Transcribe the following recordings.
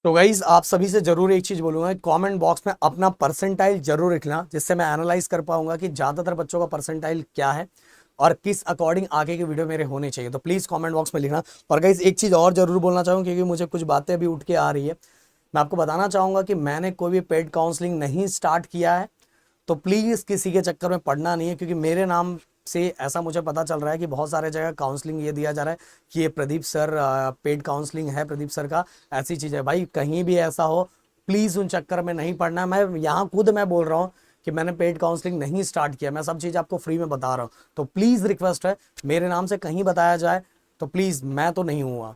तो गाइज आप सभी से जरूर एक चीज बोलूंगा, कमेंट बॉक्स में अपना परसेंटाइल जरूर लिखना, जिससे मैं एनालाइज कर पाऊंगा कि ज्यादातर बच्चों का परसेंटाइल क्या है और किस अकॉर्डिंग आगे के वीडियो मेरे होने चाहिए। तो प्लीज कमेंट बॉक्स में लिखना। और गाइज एक चीज और जरूर बोलना चाहूंगा, क्योंकि मुझे कुछ बातें अभी उठ के आ रही है। मैं आपको बताना चाहूंगा कि मैंने कोई भी पेड काउंसलिंग नहीं स्टार्ट किया है। तो प्लीज किसी के चक्कर में पड़ना नहीं है, क्योंकि मेरे नाम से ऐसा मुझे पता चल रहा है कि बहुत सारे जगह काउंसलिंग ये दिया जा रहा है कि ये प्रदीप सर पेड काउंसलिंग है प्रदीप सर का, ऐसी चीज है। भाई कहीं भी ऐसा हो, प्लीज उन चक्कर में नहीं पड़ना। मैं यहाँ खुद मैं बोल रहा हूँ कि मैंने पेड काउंसलिंग नहीं स्टार्ट किया, मैं सब चीज आपको फ्री में बता रहा हूँ। तो प्लीज रिक्वेस्ट है, मेरे नाम से कहीं बताया जाए तो प्लीज, मैं तो नहीं हुआ।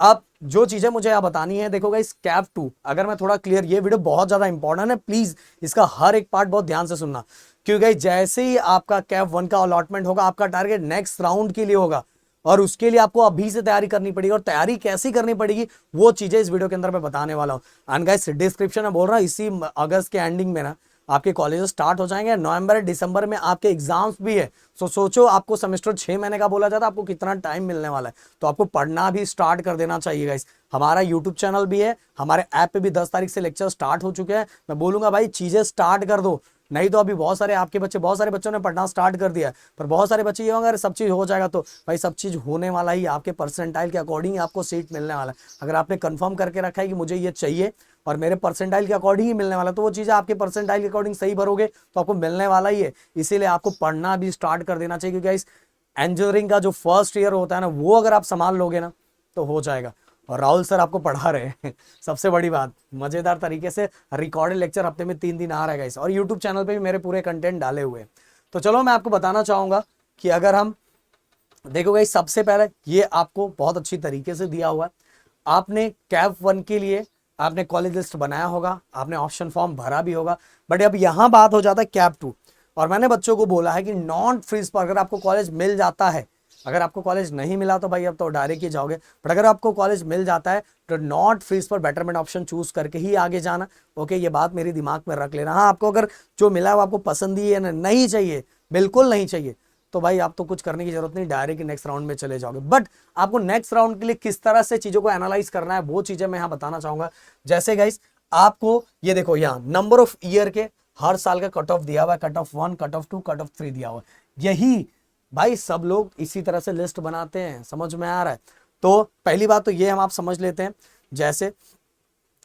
अब जो चीजें मुझे यहाँ बतानी है, देखो गाइस, कैप 2 अगर मैं थोड़ा क्लियर, ये वीडियो बहुत ज्यादा इंपॉर्टेंट है, प्लीज इसका हर एक पार्ट बहुत ध्यान से सुनना। क्योंकि गाइस जैसे ही आपका कैप 1 का अलॉटमेंट होगा, आपका टारगेट नेक्स्ट राउंड के लिए होगा, और उसके लिए आपको अभी से तैयारी करनी पड़ेगी। और तैयारी कैसी करनी पड़ेगी वो चीजें इस वीडियो के अंदर मैं बताने वाला हूँ। एंड गाइस डिस्क्रिप्शन में बोल रहा हूँ, इसी अगस्त के एंडिंग में ना आपके कॉलेजेस स्टार्ट हो जाएंगे। नवंबर दिसंबर में आपके एग्जाम्स भी है। सो सोचो, आपको सेमेस्टर 6 महीने का बोला जाता है, आपको कितना टाइम मिलने वाला है। तो आपको पढ़ना भी स्टार्ट कर देना चाहिए गाइस। हमारा यूट्यूब चैनल भी है, हमारे ऐप पे भी 10 तारीख से लेक्चर स्टार्ट हो चुके हैं। मैं बोलूंगा भाई चीजें स्टार्ट कर दो, नहीं तो अभी बहुत सारे आपके बच्चे, बहुत सारे बच्चों ने पढ़ना स्टार्ट कर दिया है, पर बहुत सारे बच्चे ये होंगे अगर सब चीज हो जाएगा तो भाई सब चीज होने वाला ही, आपके परसेंटाइल के अकॉर्डिंग आपको सीट मिलने वाला है। अगर आपने कंफर्म करके रखा है कि मुझे ये चाहिए और मेरे परसेंटाइल के अकॉर्डिंग ही मिलने वाला, तो वो चीजें आपके परसेंटाइल के अकॉर्डिंग सही भरोगे तो आपको मिलने वाला ही है। इसीलिए आपको पढ़ना भी स्टार्ट कर देना चाहिए, क्योंकि इस इंजीनियरिंग का जो फर्स्ट ईयर होता है ना, वो अगर आप संभाल लोगे ना तो हो जाएगा। और राहुल सर आपको पढ़ा रहे हैं सबसे बड़ी बात, मजेदार तरीके से रिकॉर्डेड लेक्चर हफ्ते में 3 दिन आ रहा है गाइस, और यूट्यूब चैनल पे भी मेरे पूरे कंटेंट डाले हुए हैं। तो चलो मैं आपको बताना चाहूंगा कि अगर हम देखो गाइस, सबसे पहले ये आपको बहुत अच्छी तरीके से दिया हुआ है। आपने कैप 1 के लिए आपने कॉलेज लिस्ट बनाया होगा, आपने ऑप्शन फॉर्म भरा भी होगा। बट अब यहां बात हो जाता है कैप 2। और मैंने बच्चों को बोला है कि नॉन फ्रीज पर अगर आपको कॉलेज मिल जाता है, अगर आपको कॉलेज नहीं मिला तो भाई अब तो डायरेक्ट ही जाओगे, बट अगर आपको कॉलेज मिल जाता है तो नॉट फ्रीज पर बेटरमेंट ऑप्शन चूज करके ही आगे जाना। ओके, ये बात मेरी दिमाग में रख लेना। हाँ, आपको अगर जो मिला है वो आपको पसंद ही है, नहीं चाहिए, बिल्कुल नहीं चाहिए, तो भाई आप तो कुछ करने की जरूरत नहीं, डायरेक्ट नेक्स्ट राउंड में चले जाओगे। बट आपको नेक्स्ट राउंड के लिए किस तरह से चीजों को एनालाइज करना है वो चीजें मैं यहाँ बताना चाहूंगा। जैसे गाइस, आपको ये देखो, यहाँ नंबर ऑफ ईयर के हर साल का कट ऑफ दिया हुआ है, cut off 1, cut off 2, cut off 3 दिया हुआ है। यही भाई सब लोग इसी तरह से लिस्ट बनाते हैं, समझ में आ रहा है। तो पहली बात तो ये हम आप समझ लेते हैं। जैसे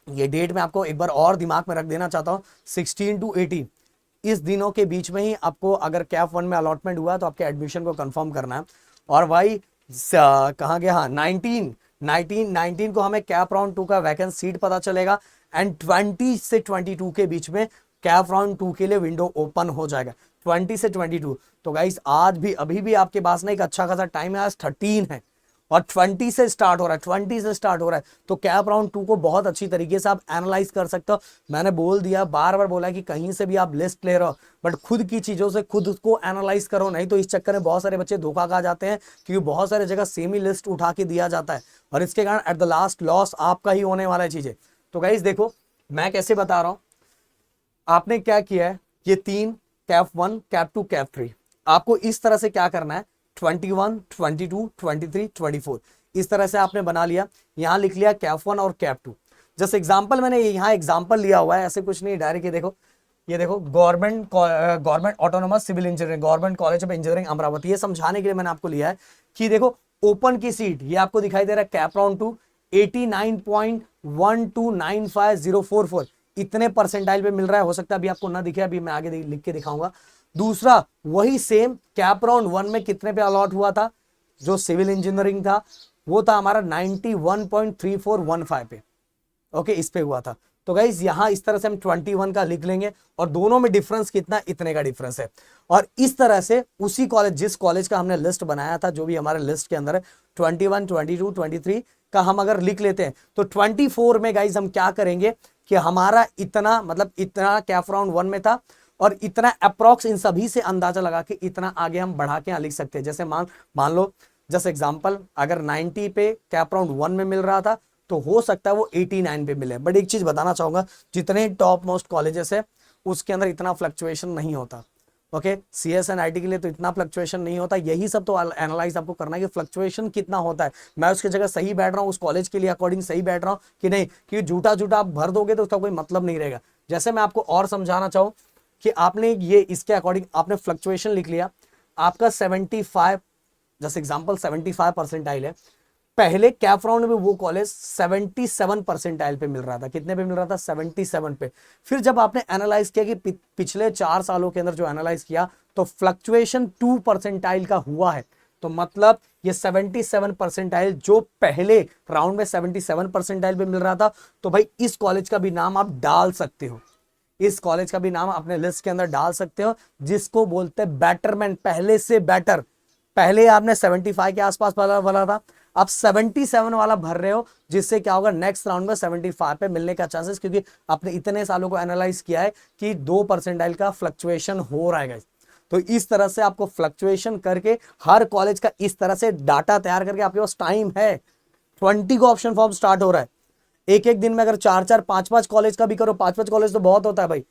ये डेट में आपको एक बार और दिमाग में रख देना चाहता हूं, 16 to 18 इस दिनों के बीच में ही आपको अगर कैप 1 में अलॉटमेंट हुआ तो आपके एडमिशन को कंफर्म करना है। और भाई कहाँ गया, हाँ 19 को हमें कैप राउंड 2 का वैकेंट सीट पता चलेगा। एंड 20 से 22 के बीच में कैप राउंड 2 के लिए विंडो ओपन हो जाएगा, 20 से 22। तो गाइस आज भी अभी भी आपके पास ना एक अच्छा खासा टाइम है, आज 13 है और 20 से स्टार्ट हो रहा है, 20 से स्टार्ट हो रहा है। तो कैप राउंड 2 को बहुत अच्छी तरीके से आप एनालाइज कर सकते हो। मैंने बोल दिया, बार बार बोला कि कहीं से भी आप लिस्ट ले रहे हो, बट खुद की चीजों से खुद को एनालाइज करो, नहीं तो इस चक्कर में बहुत सारे बच्चे धोखा खा जाते हैं, क्योंकि बहुत सारे जगह सेम ही लिस्ट उठा के दिया जाता है और इसके कारण एट द लास्ट लॉस आपका ही होने वाला है चीजें। तो गाइस देखो, मैं कैसे बता रहा हूं, आपने क्या किया है, ये 3 कैप 1, कैप 2, कैप 3 आपको इस तरह से क्या करना है, 21, 22, 23, 24 इस तरह से आपने बना लिया। यहां लिख लिया कैप 1 और कैप 2। जैसे एग्जांपल मैंने यहां एग्जांपल लिया हुआ है, ऐसे कुछ नहीं, डायरेक्ट ये देखो government autonomous civil engineering, government college of engineering Amravati, ये समझाने के लिए मैंने आपको लिया है कि देखो ओपन की सीट ये आपको दिखाई दे रहा है कैप राउंड 2 89.1295044 इतने परसेंटाइल पे मिल रहा है। हो सकता है अभी आपको ना दिखे, अभी मैं आगे लिख के दिखाऊंगा। दूसरा वही सेम कैप राउंड 1 में कितने पे अलॉट हुआ था, जो सिविल इंजीनियरिंग था वो था हमारा 91.3415 पे। ओके, इस पे हुआ था। तो गाइज यहां इस तरह से हम 21 का लिख लेंगे और दोनों में डिफरेंस कितना, इतने का डिफरेंस है। और इस तरह से उसी कॉलेज, जिस कॉलेज का हमने लिस्ट बनाया था, जो भी हमारे लिस्ट के अंदर है 21, 22, 23 का हम अगर लिख लेते हैं, तो 24 में गाइज हम क्या करेंगे कि हमारा इतना, मतलब इतना कैप राउंड 1 में था और इतना अप्रोक्स इन सभी से अंदाजा लगा के इतना आगे हम बढ़ा के यहां लिख सकते हैं। जैसे मान लो जस्ट एग्जांपल, अगर 90 पे कैप राउंड 1 में मिल रहा था तो हो सकता है वो 89 पे मिले। बट एक चीज बताना चाहूंगा, जितने टॉप मोस्ट कॉलेजेस है उसके अंदर इतना फ्लक्चुएशन नहीं होता। ओके, CS एंड IT के लिए तो इतना फ्लक्चुएशन नहीं होता, यही सब तो एनालाइज आपको करना है कि फ्लक्चुएशन कितना होता है, मैं उसकी जगह सही बैठ रहा हूँ, उस कॉलेज के लिए अकॉर्डिंग सही बैठ रहा हूँ कि नहीं, क्योंकि झूठा झूठा आप भर दोगे तो उसका कोई मतलब नहीं रहेगा। जैसे मैं आपको और समझाना चाहूँ कि आपने ये इसके अकॉर्डिंग आपने फ्लक्चुएशन लिख लिया, आपका 75, जैसे एग्जांपल 75 परसेंटाइल है, पहले कैप राउंड में वो कॉलेज 77 परसेंटाइल पे मिल रहा था, कितने पे मिल रहा था, 77 पे। फिर जब आपने एनालाइज किया कि पिछले 4 सालों के अंदर जो एनालाइज किया तो फ्लक्चुएशन 2 परसेंटाइल का हुआ है, तो मतलब ये 77 परसेंटाइल जो पहले राउंड में 77 परसेंटाइल पे मिल रहा था, तो भाई इस कॉलेज का भी नाम आप डाल सकते हो, इस कॉलेज का भी नाम अपने लिस्ट के अंदर डाल सकते हो, जिसको बोलते हैं बेटरमेंट, पहले से बेटर। पहले आपने 75 के आसपास वाला था, आप 77 वाला भर रहे हो, जिससे क्या होगा, नेक्स्ट राउंड में 75 पे मिलने का चांसेस, क्योंकि आपने इतने सालों को एनालाइज किया है कि 2 परसेंटाइल का फ्लक्चुएशन हो रहा है गाइस। तो इस तरह से आपको फ्लक्चुएशन करके हर कॉलेज का इस तरह से डाटा तैयार करके, आपके पास टाइम है, 20 को ऑप्शन फॉर्म स्टार्ट हो रहा है, एक एक दिन में अगर 4-4 5-5 कॉलेज का भी करो, 5-5 कॉलेज तो बहुत होता है भाई,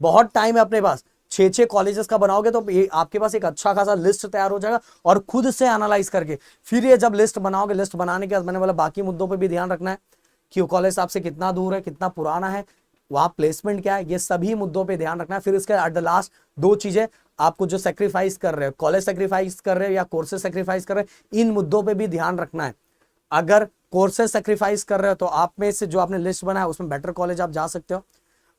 बहुत टाइम है अपने पास, 6-6 कॉलेजेस का बनाओगे तो आपके पास एक अच्छा खासा लिस्ट तैयार हो जाएगा, और खुद से एनालाइज करके फिर ये जब लिस्ट बनाओगे, लिस्ट बनाने के बाद मैंने बोला बाकी मुद्दों पे भी ध्यान रखना है कि वो कॉलेज आपसे कितना दूर है, कितना पुराना है, वहां प्लेसमेंट क्या है, ये सभी मुद्दों पे ध्यान रखना है। फिर इसके एट द लास्ट 2 चीजें, आपको जो सेक्रीफाइस कर रहे हो, कॉलेज सेक्रीफाइस कर रहे हो या कोर्सेज सेक्रीफाइस कर रहे हो, इन मुद्दों पे भी ध्यान रखना है। अगर कोर्सेज सेक्रीफाइस कर रहे हो तो आप में से जो आपने लिस्ट बनाया उसमें बेटर कॉलेज आप जा सकते हो,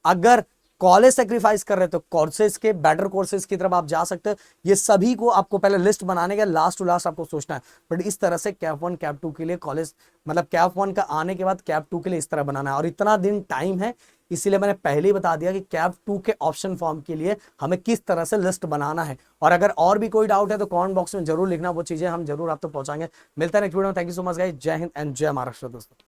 अगर कॉलेज सेक्रीफाइस कर रहे हो तो कोर्सेज के बेटर कोर्सेज की तरफ आप जा सकते हो। ये सभी को आपको पहले लिस्ट बनाने के लास्ट टू लास्ट आपको सोचना है, बट इस तरह से कैप 1 कैप 2 के लिए कॉलेज, मतलब कैप 1 का आने के बाद कैप 2 के लिए इस तरह बनाना है, और इतना दिन टाइम है, इसीलिए मैंने पहले ही बता दिया कि कैप 2 के ऑप्शन फॉर्म के लिए हमें किस तरह से लिस्ट बनाना है। और अगर और भी कोई डाउट है तो कमेंट बॉक्स में जरूर लिखना, वो चीजें हम जरूर आप तक पहुंचाएंगे। मिलता है नेक्स्ट वीडियो में, thank you so much guys, जय हिंद एंड जय महाराष्ट्र दोस्तों।